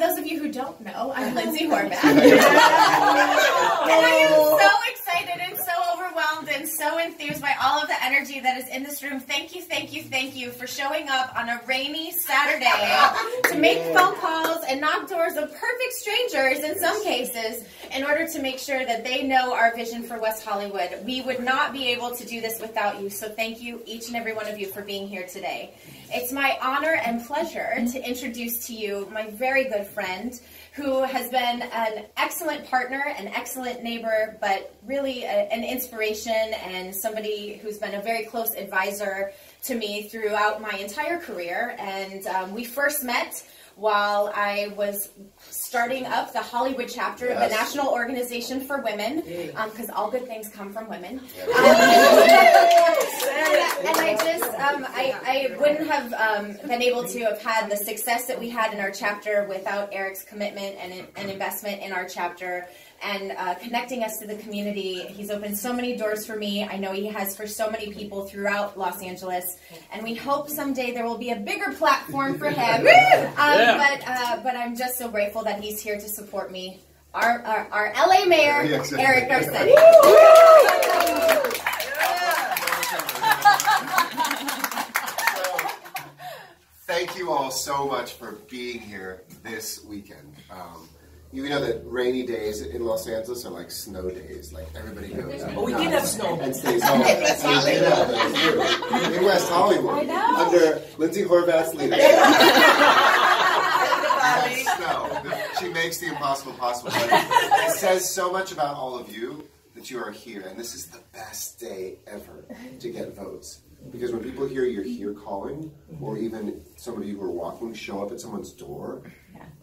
those of you who don't know, I'm Lindsey Horvath. And I am so excited and so overwhelmed and so enthused by all of the energy that is in this room. Thank you, thank you, thank you for showing up on a rainy Saturday to make phone calls and knock doors of perfect strangers in some cases in order to make sure that they know our vision for West Hollywood. We would not be able to do this without you, so thank you, each and every one of you, for being here today. It's my honor and pleasure to introduce to you my very good friend who has been an excellent partner, an excellent neighbor, but really an inspiration and somebody who's been a very close advisor to me throughout my entire career. And we first met while I was starting up the Hollywood chapter of the National Organization for Women, because all good things come from women. And I just, I wouldn't have been able to have had the success that we had in our chapter without Eric's commitment and investment in our chapter and connecting us to the community. He's opened so many doors for me. I know he has for so many people throughout Los Angeles, and we hope someday there will be a bigger platform for him. But I'm just so grateful that he's here to support me. Our LA Mayor, Eric Garcetti. Thank you all so much for being here this weekend. You know that rainy days in Los Angeles are like snow days. Like everybody goes out. Oh, we did have snow. And stays home. In West Hollywood, under Lindsey Horvath's leadership. Snow. She makes the impossible possible. It says so much about all of you that you are here, and this is the best day ever to get votes. Because when people hear you're here calling, or even some of you who are walking show up at someone's door,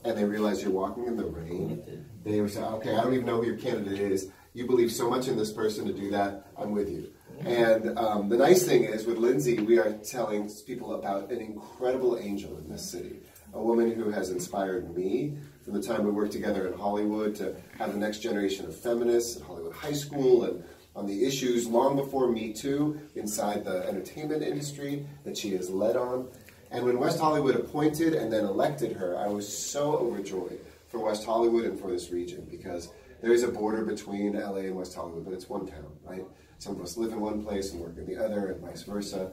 and they realize you're walking in the rain, they would say, okay, I don't even know who your candidate is. You believe so much in this person to do that, I'm with you. And the nice thing is, with Lindsey, we are telling people about an incredible angel in this city, a woman who has inspired me from the time we worked together in Hollywood to have the next generation of feminists at Hollywood High School and on the issues long before Me Too inside the entertainment industry that she has led on. And when West Hollywood appointed and then elected her, I was so overjoyed for West Hollywood and for this region, because there is a border between LA and West Hollywood, but it's one town, right? Some of us live in one place and work in the other, and vice versa.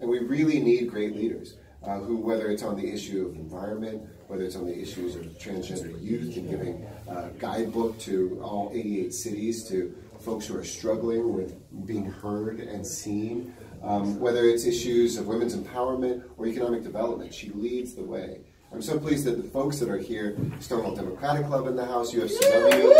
And we really need great leaders who, whether it's on the issue of environment, whether it's on the issues of transgender youth and giving a guidebook to all 88 cities, to folks who are struggling with being heard and seen, whether it's issues of women's empowerment or economic development, she leads the way. I'm so pleased that the folks that are here, Stonewall Democratic Club in the house, UFCW.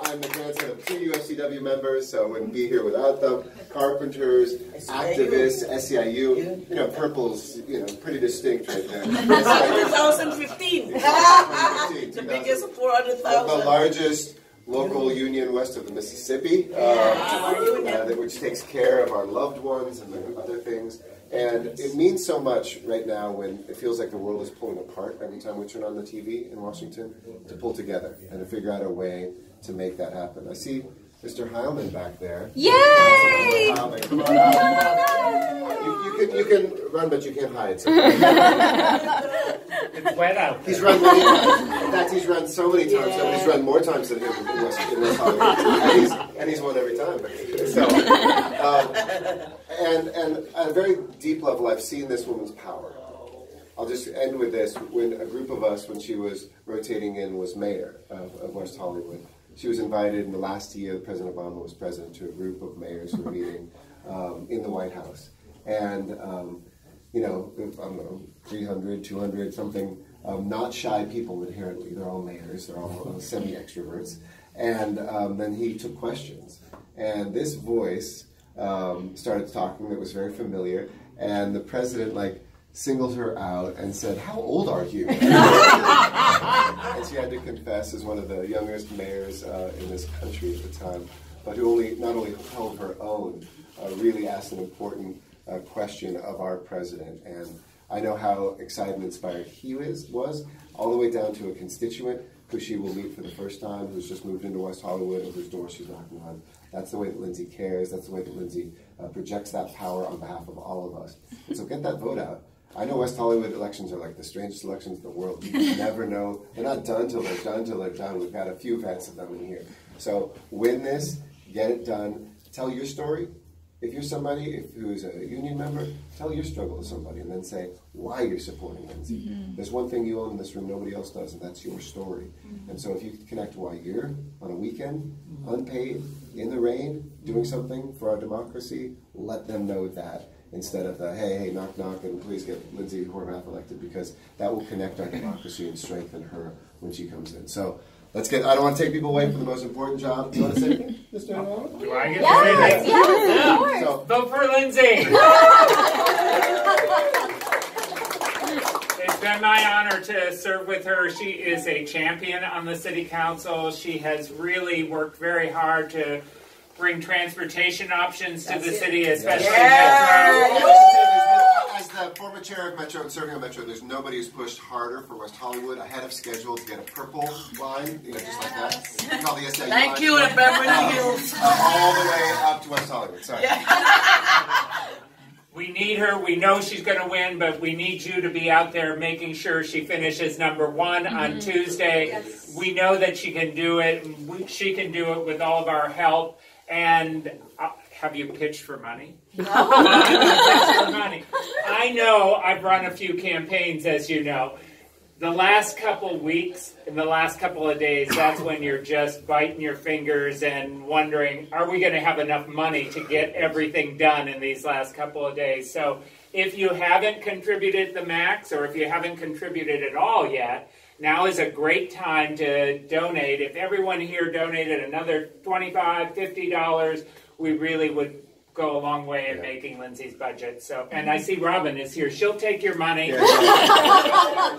I'm the grandson of 2 UFCW members, so I wouldn't be here without them. Carpenters, activists, SEIU. You know, purple's, pretty distinct right there. 2015. The biggest 400,000. The largest local union west of the Mississippi, which takes care of our loved ones and the other things. And it means so much right now when it feels like the world is pulling apart every time we turn on the TV in Washington, to pull together and to figure out a way to make that happen. I see Mr. Heilman back there. Yay! Come on up. You can run, but you can't hide. So. It's wet out. He's run many times. In fact, he's run so many times. So he's run more times than him in West Hollywood. And he's won every time. So, and at a very deep level, I've seen this woman's power. I'll just end with this. When a group of us, when she was rotating in, was mayor of West Hollywood, she was invited in the last year that President Obama was president to a group of mayors who were meeting in the White House. And, I don't know, 300, 200, something, not shy people inherently. They're all mayors. They're all semi-extroverts. And then he took questions. And this voice started talking that was very familiar. And the president, singled her out and said, "How old are you?" And she had to confess, as one of the youngest mayors in this country at the time, but who not only held her own, really asked an important question of our president. And I know how excited and inspired he was, all the way down to a constituent who she will meet for the first time, who's just moved into West Hollywood and whose door she's knocking on. That's the way that Lindsey cares. That's the way that Lindsey projects that power on behalf of all of us. And so get that vote out. I know West Hollywood elections are like the strangest elections in the world. You never know. They're not done till they're done till they're done. We've had a few events of them in here. So win this, get it done, tell your story. If you're somebody who's a union member, tell your struggle to somebody and then say why you're supporting Lindsey. There's one thing you own in this room nobody else does, and that's your story. And so if you connect why you're on a weekend, unpaid, in the rain, doing something for our democracy, let them know that instead of the hey, knock, knock, and please get Lindsey Horvath elected, because that will connect our democracy and strengthen her when she comes in. So let's get, I don't want to take people away from the most important job. Do you want to say anything, Mr. Arnold? Do I get to say that? Yes, of course. So, vote for Lindsey. It's been my honor to serve with her. She is a champion on the city council. She has really worked very hard to bring transportation options to the city, especially Metro. as the former chair of Metro and serving on Metro, there's nobody who's pushed harder for West Hollywood ahead of schedule to get a purple line, just like that. We call the SAU Thank line. you, and Beverly Hills. All the way up to West Hollywood. Sorry. We need her. We know she's going to win, but we need you to be out there making sure she finishes #1 on Tuesday. Yes. We know that she can do it. She can do it with all of our help. And have you pitched for money? No. Pitched for money. I know I've run a few campaigns, as you know. The last couple weeks and the last couple of days, that's when you're just biting your fingers and wondering, are we going to have enough money to get everything done in these last couple of days? So if you haven't contributed the max, or if you haven't contributed at all yet, now is a great time to donate. If everyone here donated another $25, $50, we really would go a long way in making Lindsey's budget. So, and I see Robin is here. She'll take your money.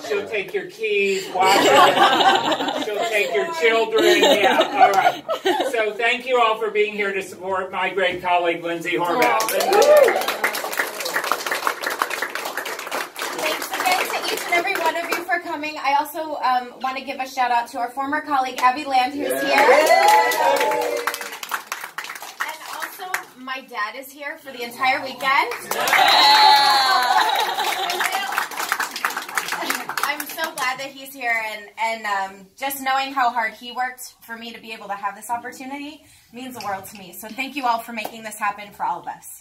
She'll take your keys, watch it. She'll take your children. Yeah, all right. So thank you all for being here to support my great colleague, Lindsey Horvath. Every one of you for coming. I also want to give a shout out to our former colleague Abby Land, who's here. And also my dad is here for the entire weekend. I'm so glad that he's here, and just knowing how hard he worked for me to be able to have this opportunity means the world to me. So thank you all for making this happen for all of us.